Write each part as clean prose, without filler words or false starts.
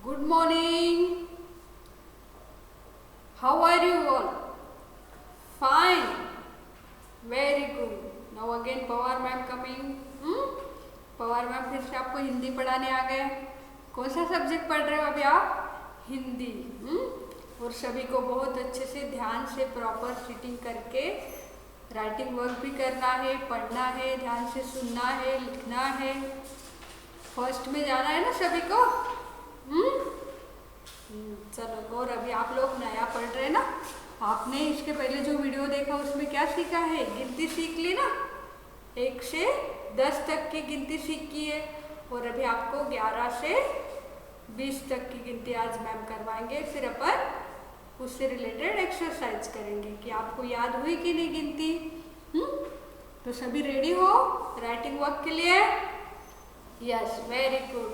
Good morning. How are you all? Fine. Very good. Now again Pawar ma'am coming. Pawar ma'am फिर से आपको हिंदी पढ़ाने आ गए। कौन सा सब्जेक्ट पढ़ रहे हो अभी आप? हिंदी। और सभी को बहुत अच्छे से ध्यान से प्रॉपर सीटिंग करके राइटिंग वर्क भी करना है, पढ़ना है, ध्यान से सुनना है, लिखना है। फर्स्ट में जाना है ना सभी को। चलो, और अभी आप लोग नया पढ़ रहे हैं ना। आपने इसके पहले जो वीडियो देखा उसमें क्या सीखा है? गिनती सीख ली ना, 1 से 10 तक की गिनती सीखी है। और अभी आपको 11 से 20 तक की गिनती आज मैम करवाएंगे। फिर अपन उससे रिलेटेड एक्सरसाइज करेंगे कि आपको याद हुई कि नहीं गिनती। तो सभी रेडी हो राइटिंग वर्क के लिए? Yes, very good.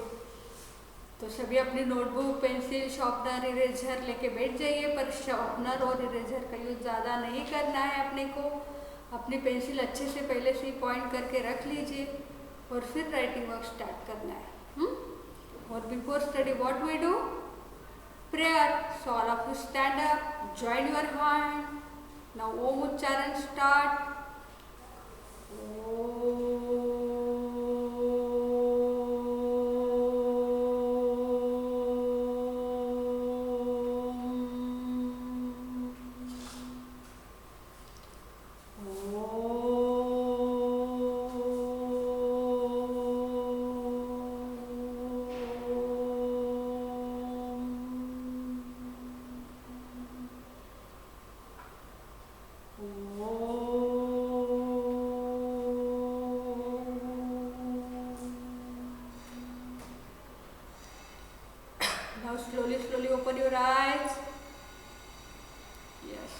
तो सभी अपनी नोटबुक, पेंसिल, शार्पनर, इरेजर लेके बैठ जाइए। पर शार्पनर और इरेजर का यूज ज़्यादा नहीं करना है अपने को। अपनी पेंसिल अच्छे से पहले से ही पॉइंट करके रख लीजिए और फिर राइटिंग वर्क स्टार्ट करना है। और before study what we do? Prayer. So all of you stand up, join your hand. Now Om उच्चारण start. Now slowly open your eyes. Yes.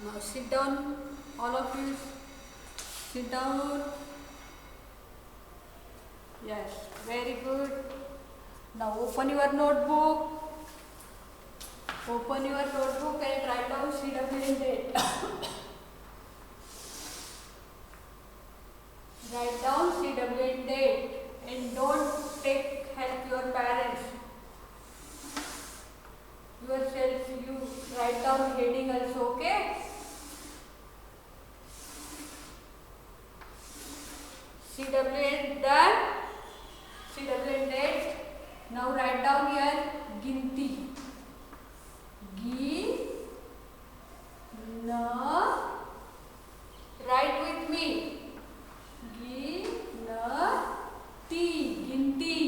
Now sit down, all of you. Sit down. Yes, very good. Now open your notebook. Open your notebook and write down CW and date. Write down CW and date, and don't take help your parents. Yourself, you write down heading also, okay? CW and done. CW and date. Now write down here गिनती. Write with me. गिनती, गिनती।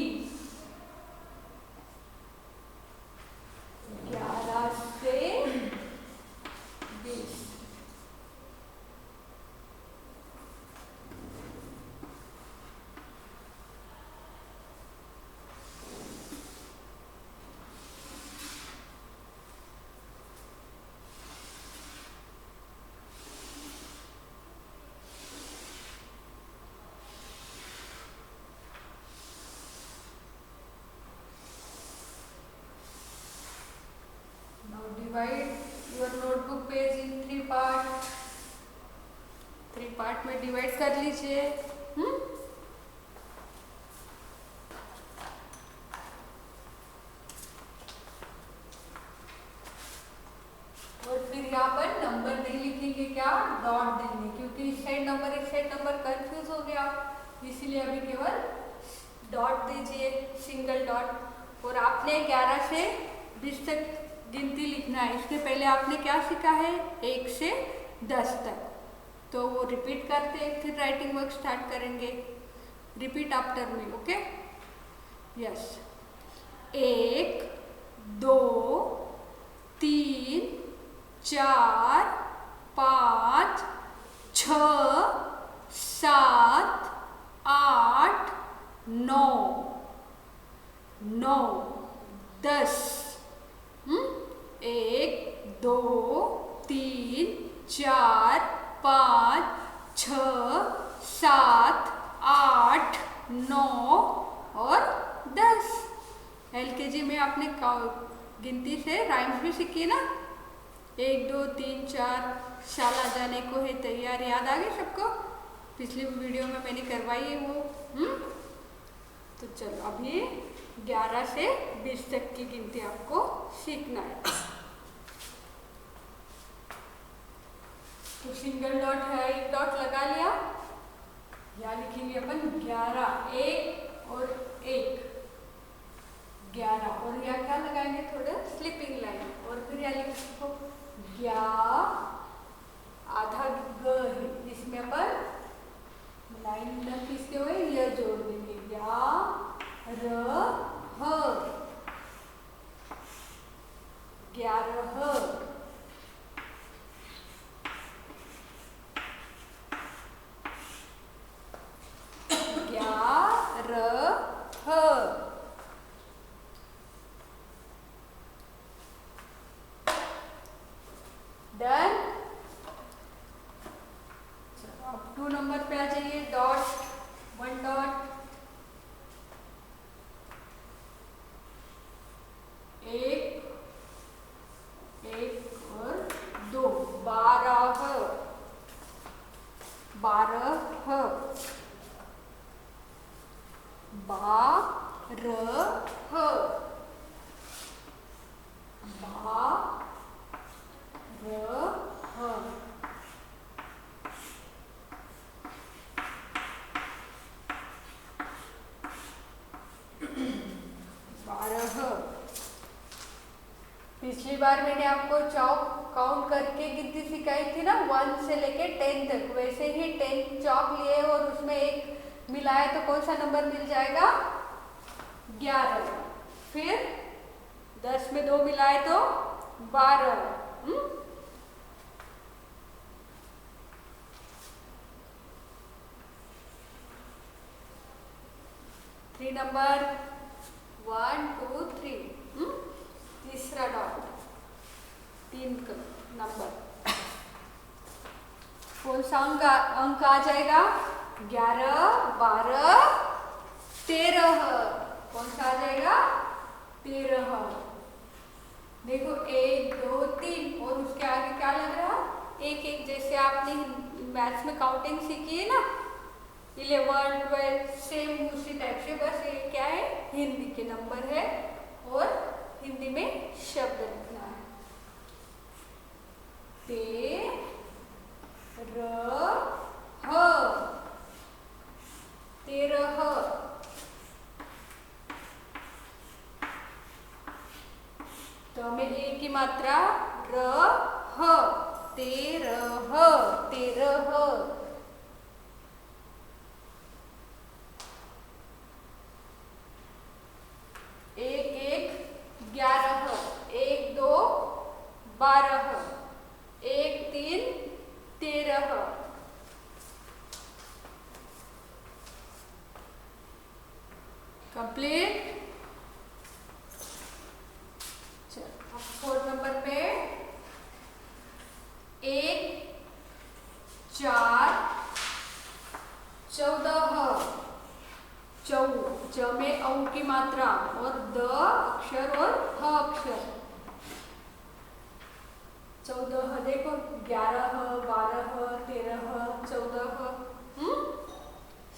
11 से 20। Divide your notebook page in 3 parts. 3 part में divide कर लीजिए। और फिर यहाँ पर नंबर नहीं लिखेंगे, क्या डॉट देंगे, क्योंकि इस साइड नंबर इस साइड नंबर कंफ्यूज हो गया, इसीलिए अभी केवल डॉट दीजिए, सिंगल डॉट। और आपने 11 से 20 तक गिनती लिखना है। इसके पहले आपने क्या सीखा है? 1 से 10 तक। तो वो रिपीट करते हैं, फिर राइटिंग वर्क स्टार्ट करेंगे। Repeat after me, okay? Yes. 1 2 3 4 5 6 7 8 9 9 10। 1 2 3 4 5 6 7 8 9 और 10। LKG में आपने गिनती से राइम्स भी सीखी ना। 1 2 3 4 शाला जाने को है तैयार, याद आ गई सबको? पिछली वीडियो में मैंने करवाई है वो। तो चलो अभी 11 से 20 तक की गिनती आपको सीखना है। तो सिंगल डॉट है, एक डॉट लगा लिया, या लिखेंगे अपन 11, एक और एक 11, और या क्या लगाएंगे थोड़ा स्लिपिंग लाइन, और फिर या लिखो ग्या आधा ग है, इसमें अपन लाइन न खींचते हुए यह जोड़ देंगे, ग्या र ह 11, डन। अब 2 नंबर पे आ जाइए, डॉट, 1 डॉट, एक और 2, 12, 12। पिछली बार मैंने आपको चौक काउंट करके गिनती सिखाई थी ना, 1 से लेके 10 तक, वैसे ही 10 चौक लिए और उसमें एक मिलाए तो कौन सा नंबर मिल जाएगा? 11। फिर 10 में 2 मिलाए तो 12। 3 नंबर, 1 2 3, तीसरा डॉट, 3 नंबर, कौन सा अंक आ जाएगा? 11, 12, 13, कौन सा आ जाएगा? 13। देखो 1 2 3 और उसके आगे क्या लग रहा? 1 1, जैसे आपने मैथ्स में काउंटिंग सीखी है ना, 11 12, सेम उसी टाइप से, बस ये क्या है? हिंदी के नंबर है और हिंदी में शब्द लिखना है। 13, 13, तो हमें ए की मात्रा र ह, 13, 13। एक 11, 1 2 12, 1 3 13। कंप्लीट। चलो 4 नंबर पे 1 4 14, च में औ की मात्रा और द अक्षर और ह अक्षर, 14। देखो 11, 12, 13, 14,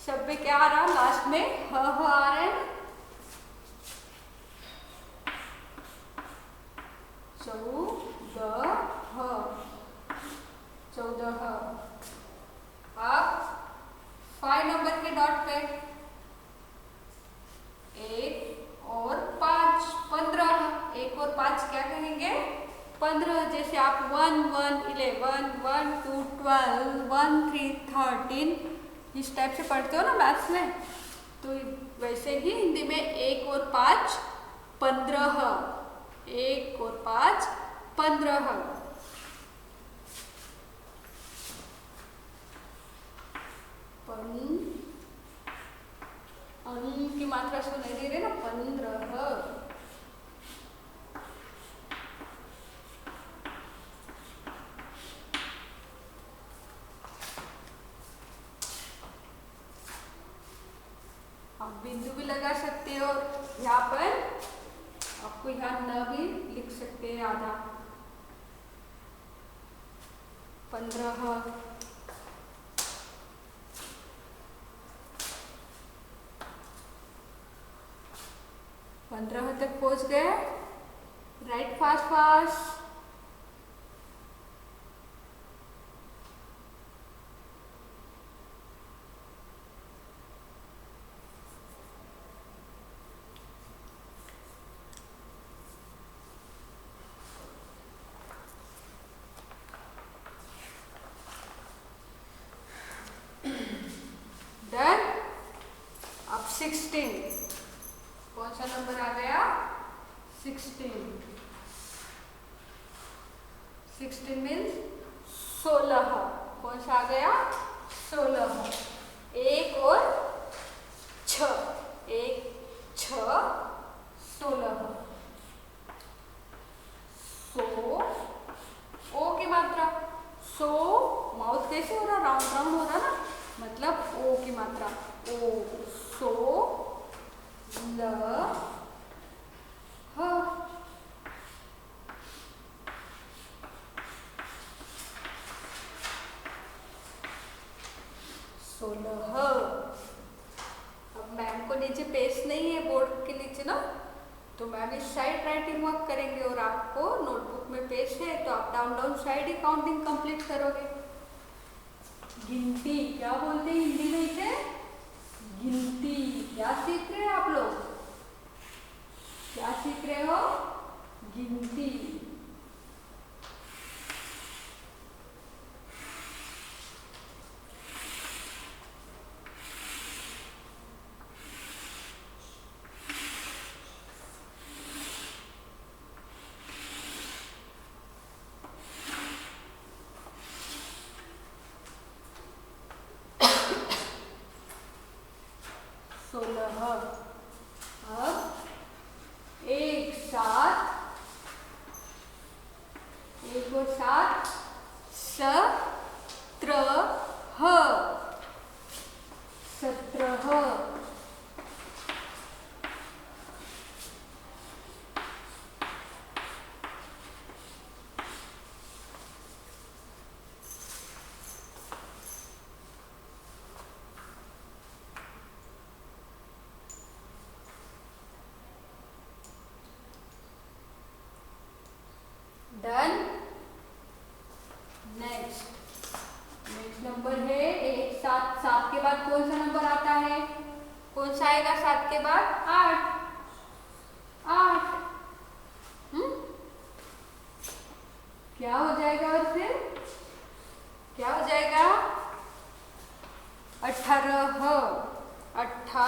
सब में क्या आ रहा? लास्ट में ह आ रहा है। 14। अब 5 नंबर के डॉट पे 1 और 5, 15, 1 और 5 क्या कहेंगे? 15। जैसे आप 1 1 11, 1 2 12, 1 3 13 इस टाइप से पढ़ते हो ना मैथ्स में, तो वैसे ही हिंदी में 1 और 5 15, 1 और 5 15। की मात्रा सुनाई दे रही है ना, 15। आप बिंदु भी लगा सकते हो यहाँ पर, आपको यहाँ न भी लिख सकते हैं आधा। 15। 15 तक पहुंच गए। Right fast fast. डन। अब 16, कौन सा नंबर आ गया? 16। 16 मीन्स 16। कौन सा आ गया? 16। 1 और 6, 1 6 16। सो ओ की मात्रा, सो माउथ कैसे हो रहा? राउंड राउंड हो रहा ना, मतलब ओ की मात्रा, ओ। सो ल ह। 16। अब मैम को नीचे पेस्ट नहीं है बोर्ड के नीचे ना, तो मैम इस साइड राइटिंग वर्क करेंगे और आपको नोटबुक में पेस्ट है तो आप डाउन डाउन साइड ही काउंटिंग कंप्लीट करोगे। गिनती क्या बोलते हैं हिंदी में इसे? गिनती। क्या सीख रहे हैं आप लोग? क्या सीख रहे हो? गिनती। अब एक साथ, 1 और 7 17। 17। डन। नेक्स्ट नंबर है 1 7। 7 के बाद कौन सा नंबर आता है? कौन सा आएगा 7 के बाद? 8। 8। क्या हो जाएगा? और फिर क्या हो जाएगा? 18। 18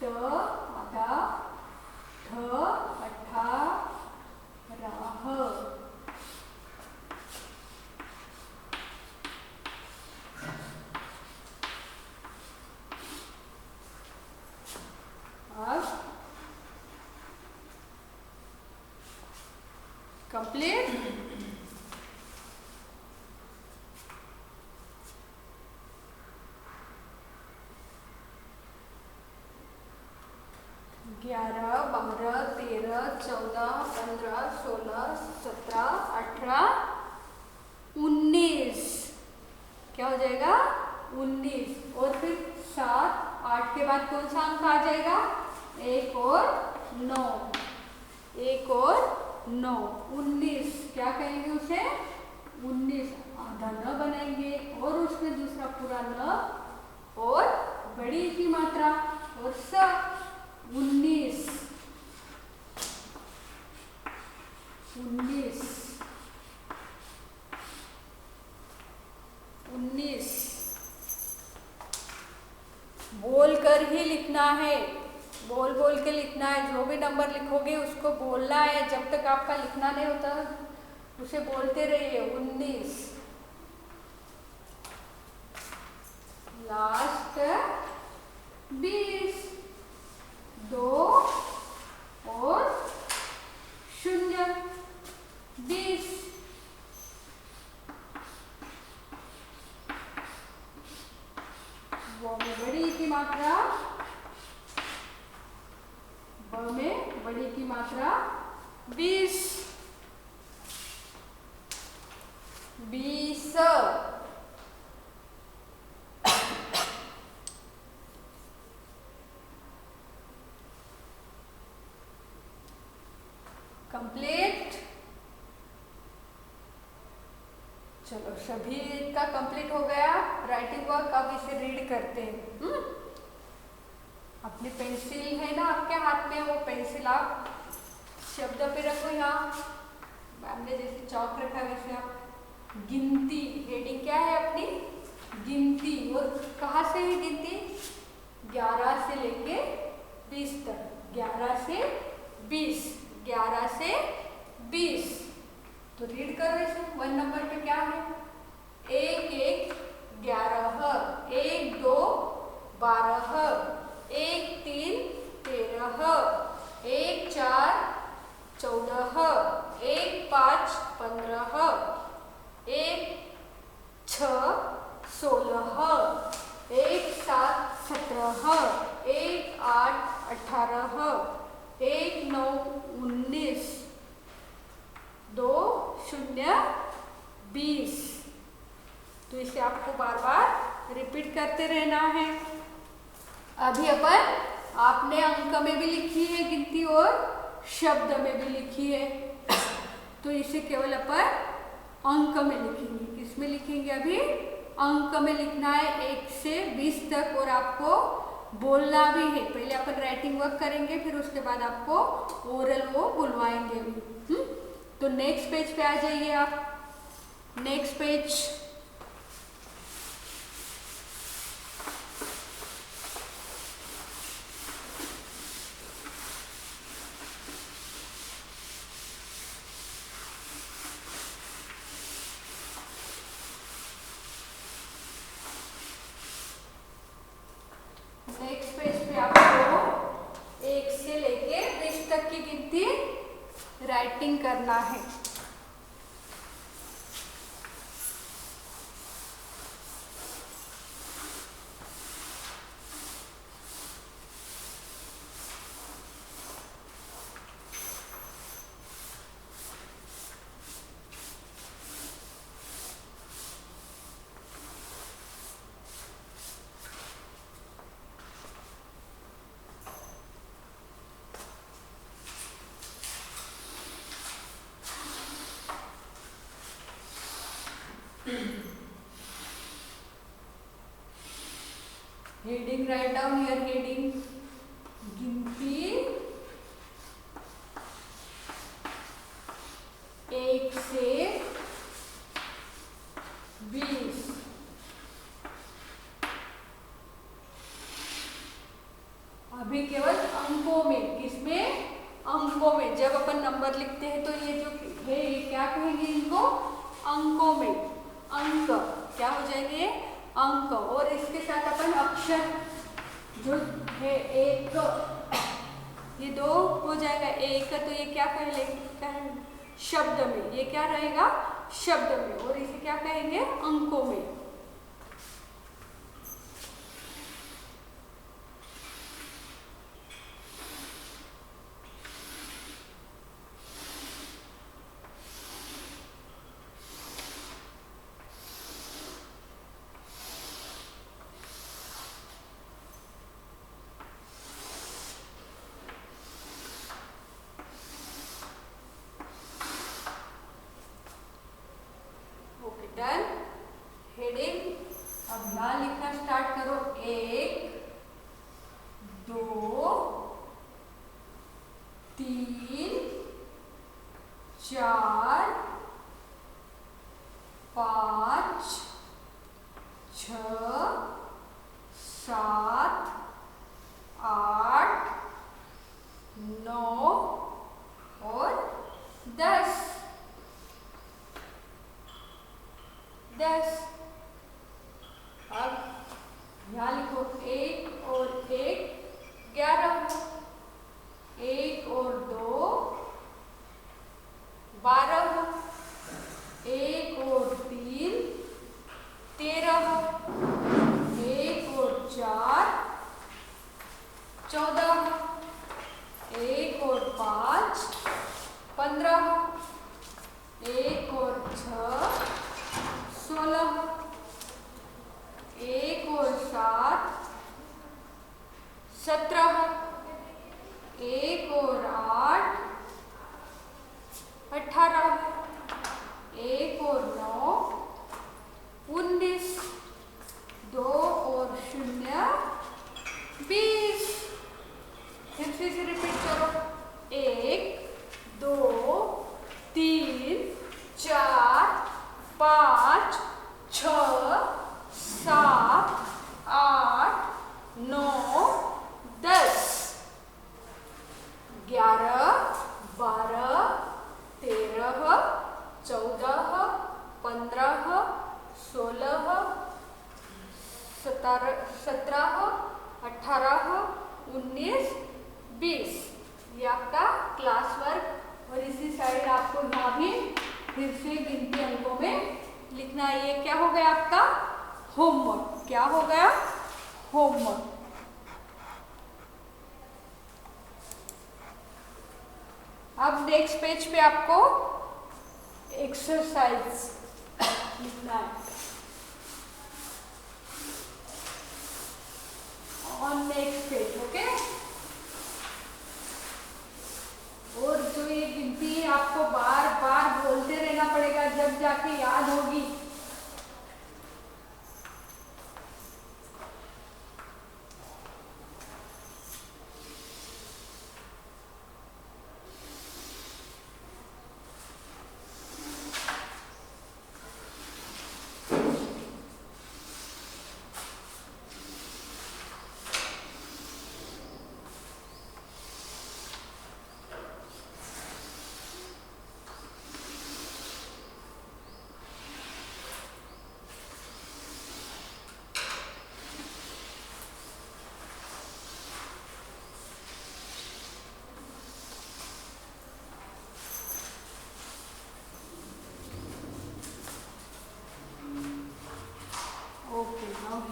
ट आधा ठ 18। अब कंप्लीट। 11 12 13 14 15 16 17 18 19। क्या हो जाएगा? 19। और फिर 7 8 के बाद कौन सा अंक आ जाएगा? 1 और 9। 1 और 9 19। क्या कहेंगे उसे? 19। आधा न बनाएंगे और उसमें दूसरा पूरा न और बड़ी की मात्रा और स। 19। 19। 19 बोल कर ही लिखना है, बोल बोल के लिखना है। जो भी नंबर लिखोगे उसको बोलना है, जब तक आपका लिखना नहीं होता उसे बोलते रहिए। 19। लास्ट 20। 2 और 0 20। व में बड़ी की मात्रा, ब में बड़ी की मात्रा 20। 20। चलो सभी का कंप्लीट हो गया राइटिंग वर्क। अब इसे रीड करते हैं। अपनी पेंसिल है ना आपके हाथ में, वो पेंसिल आप शब्द पे रखो। यहाँ मैम ने जैसे चौक रखा है वैसे आप गिनती, हेडिंग क्या है अपनी गिनती। और कहाँ से है गिनती? 11 से लेके 20 तक। 11 से 20, 11 से 20। तो रीड करो इसे। 1 नंबर पे क्या है? 1 1 11, 1 2 12, 1 3 13, 1 4 14, 1 5 15, 1 6 16, 1 7 17, 1 8 18, 1 9 19, 2 0 20। तो इसे आपको बार बार रिपीट करते रहना है। अभी अपन आपने अंक में भी लिखी है गिनती और शब्द में भी लिखी है, तो इसे केवल अपन अंक में लिखेंगे। किसमें लिखेंगे? अभी अंक में लिखना है 1 से 20 तक। और आपको बोलना भी है। पहले अपन राइटिंग वर्क करेंगे, फिर उसके बाद आपको ओरल वो बुलवाएंगे भी। तो नेक्स्ट पेज पे आ जाइए आप। नेक्स्ट पेज पे आपको 1 से लेके 20 तक की गिनती राइटिंग करना है। Heading, write down here heading गिनती 1 से 20। अभी केवल अंकों में। किसमें? अंकों में। जब अपन नंबर लिखते हैं तो ये जो है ये क्या कहेंगे इनको? अंकों में। अंक क्या हो जाएंगे? अंक। और इसके साथ अपन अक्षर जो है 1, ये 2 हो जाएगा। 1 तो ये क्या कहेंगे? शब्द में। ये क्या रहेगा? शब्द में। और इसे क्या कहेंगे? अंकों में। डन। हेडिंग अब यहाँ लिखना स्टार्ट करो। 1 2 3 4 5 6 7 8 9 और 10। 10। अब यहाँ लिखो 1 और 1 11, 1 और 2 12, 1 और 3 13, 1 और 4 14, 1 और 5 15, 1 और 6 16, 1 और 7 17, 1 और 8 18, 1 और 9 18, 19, 20 ये आपका क्लास वर्क। और इसी साइड आपको यहाँ भी फिर से गिनती अंकों में लिखना है। ये क्या हो गया आपका होमवर्क। क्या हो गया होमवर्क। अब नेक्स्ट पेज पे आपको एक्सरसाइज लिखना है। On next page, okay. और जो ये गिनती है आपको बार बार बोलते रहना पड़ेगा, जब जाके याद होगी।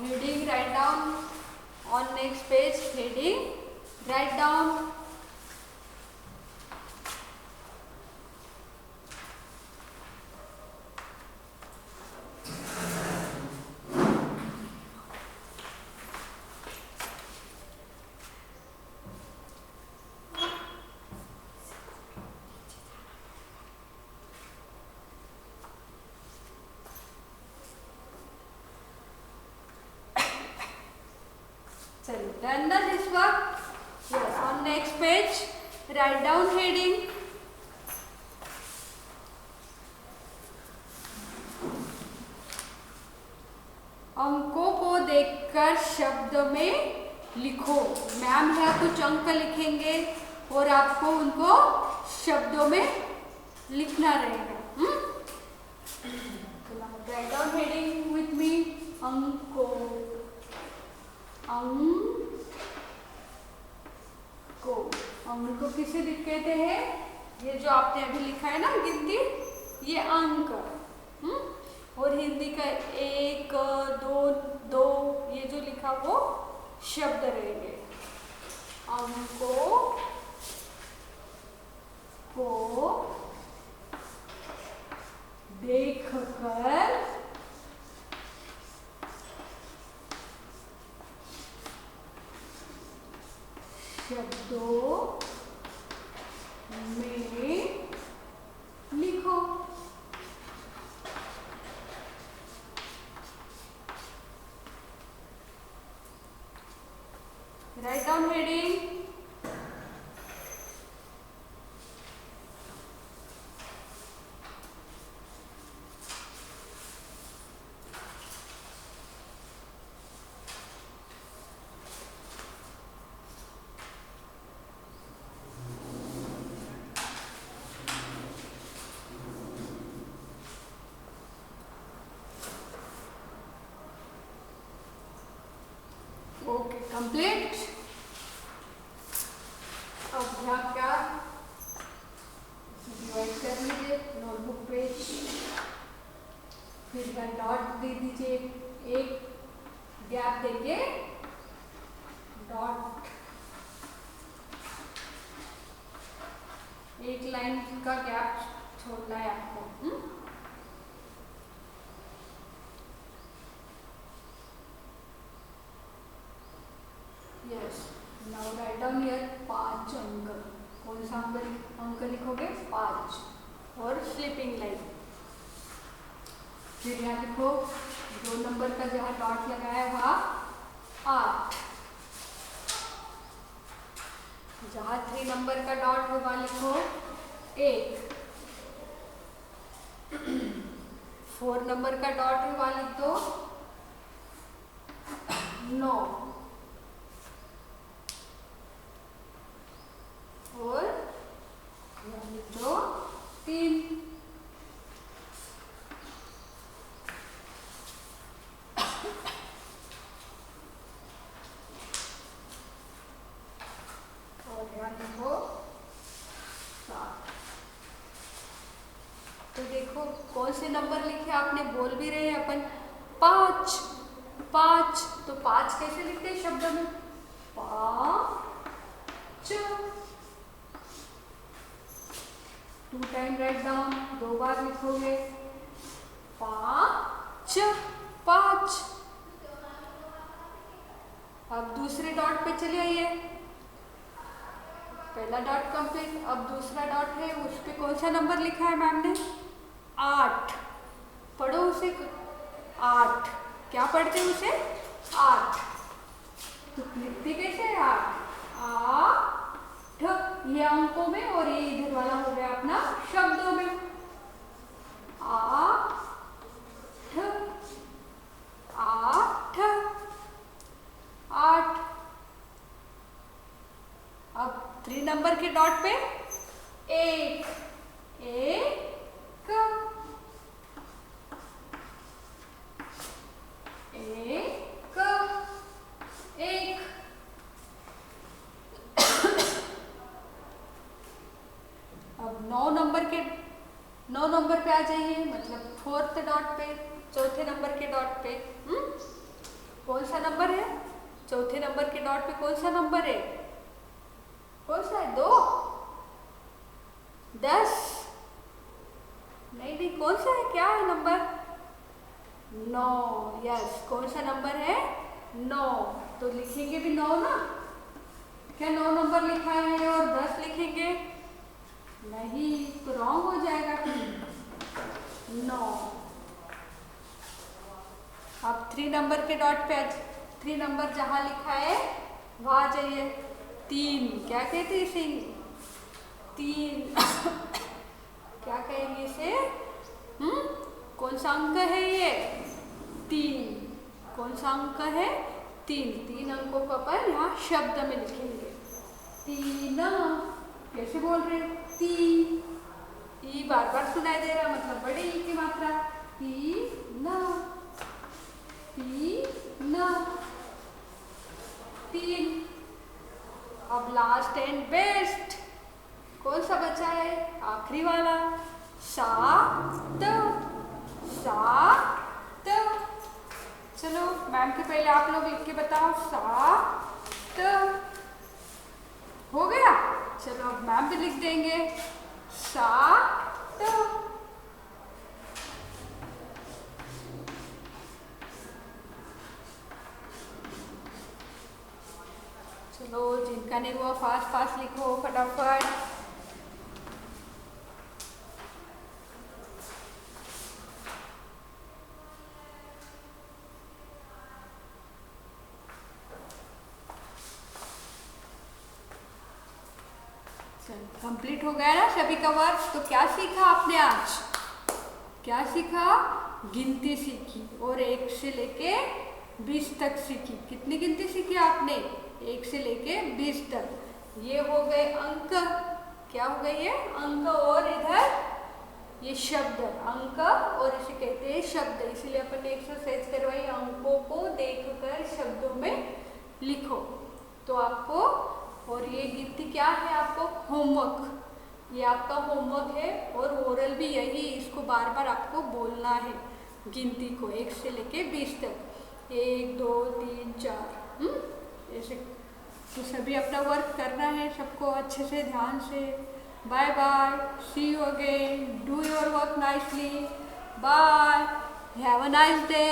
Heading, write down on next page. Heading, write down done this work. Yes, on next page write down heading. अंकों को देखकर शब्द में लिखो। मैम यहाँ कुछ अंक लिखेंगे और आपको उनको शब्दों में लिखना रहेगा। Write down heading with me. अंकों, अंक किसे कहते हैं? ये जो आपने अभी लिखा है ना गिनती, ये अंक। और हिंदी का 1, 2, 2 ये जो लिखा वो शब्द रहेंगे। अंकों को देखकर शब्दों में लिखो। Write down heading. Okay, complete. अब यहाँ क्या डिवाइड कर लीजिए नोटबुक पेज, फिर यहाँ डॉट दे दीजिए, एक गैप देंगे डॉट, एक लाइन का गैप छोड़ना है आपको। Yes, now write down here 5 अंक। कौन सा अंक लिखोगे? 5 और स्लीपिंग लाइन। फिर यहाँ लिखो 2 नंबर का जहाँ डॉट लगाया है वहाँ 8, जहाँ 3 नंबर का डॉट है वहाँ लिखो 1, 4 नंबर का डॉट है वहाँ लिख दो 9, और लिख दो 3। नंबर लिखे आपने, बोल भी रहे हैं अपन 5, 5। तो 5 कैसे लिखते हैं शब्द में? 5। 2 टाइम राइट डाउन, 2 बार लिखोगे 5, 5। अब दूसरे डॉट पे चले आइए। पहला डॉट कंप्लीट, अब दूसरा डॉट है, उस पे कौन सा नंबर लिखा है मैम ने? 8। पढ़ो उसे, 8। क्या पढ़ते हैं उसे? 8। तो लिखते कैसे है? 8। ये अंकों में और ये इधर वाला हो गया अपना शब्दों में। 8, 8, 8। अब 3 नंबर के डॉट पे 1, 1, 1, 1। अब 9 नंबर पे आ जाइए, मतलब 4th डॉट पे, चौथे नंबर के डॉट पे। कौन सा नंबर है? चौथे नंबर के डॉट पे कौन सा नंबर है? कौन सा है? 2, 10? नहीं, कौन सा है? क्या है नंबर? 9। यस, कौन सा नंबर है? 9। तो लिखेंगे भी 9 ना? क्या 9 नंबर लिखा है और 10 लिखेंगे? नहीं, तो रॉन्ग हो जाएगा। 9। अब 3 नंबर के डॉट पे 3 नंबर जहां लिखा है वहां जाइए। 3, क्या कहते हैं इसे? 3। क्या कहेंगे इसे? कौन सा अंक है ये? 3। कौन सा अंक है? 3। 3 अंकों को अपन यहाँ शब्द में लिखेंगे। 3। कैसे बोल रहे? 3। ई बार बार सुनाई दे रहा, मतलब बड़े ई की मात्रा। 3, 3, 3। अब लास्ट एंड बेस्ट कौन सा बचा है? आखिरी वाला 7, 7। चलो मैम के पहले आप लोग लिख के बताओ। 7 हो गया। चलो अब मैम भी लिख देंगे 7। चलो जिनका नहीं हुआ फास्ट फास्ट लिखो फटाफट। कंप्लीट हो गया ना सभी का वर्क? तो क्या सीखा आपने आज? क्या सीखा? गिनती सीखी और 1 से लेके 20 तक सीखी। कितनी गिनती सीखी आपने? 1 से लेके 20 तक। ये हो गए अंक। क्या हो गए ये? अंक। और इधर ये शब्द, अंक और इसे कहते हैं शब्द। इसीलिए अपन ने एक्सरसाइज करवाई, अंकों को देखकर शब्दों में लिखो। तो आपको, और ये गिनती क्या है? आपको होमवर्क, ये आपका होमवर्क है। और ओरल भी यही, इसको बार बार आपको बोलना है गिनती को 1 से लेके 20 तक। 1, 2, 3, 4 ऐसे। तो सभी अपना वर्क करना है सबको अच्छे से, ध्यान से। Bye bye, see you again, do your work nicely, bye, have a nice day.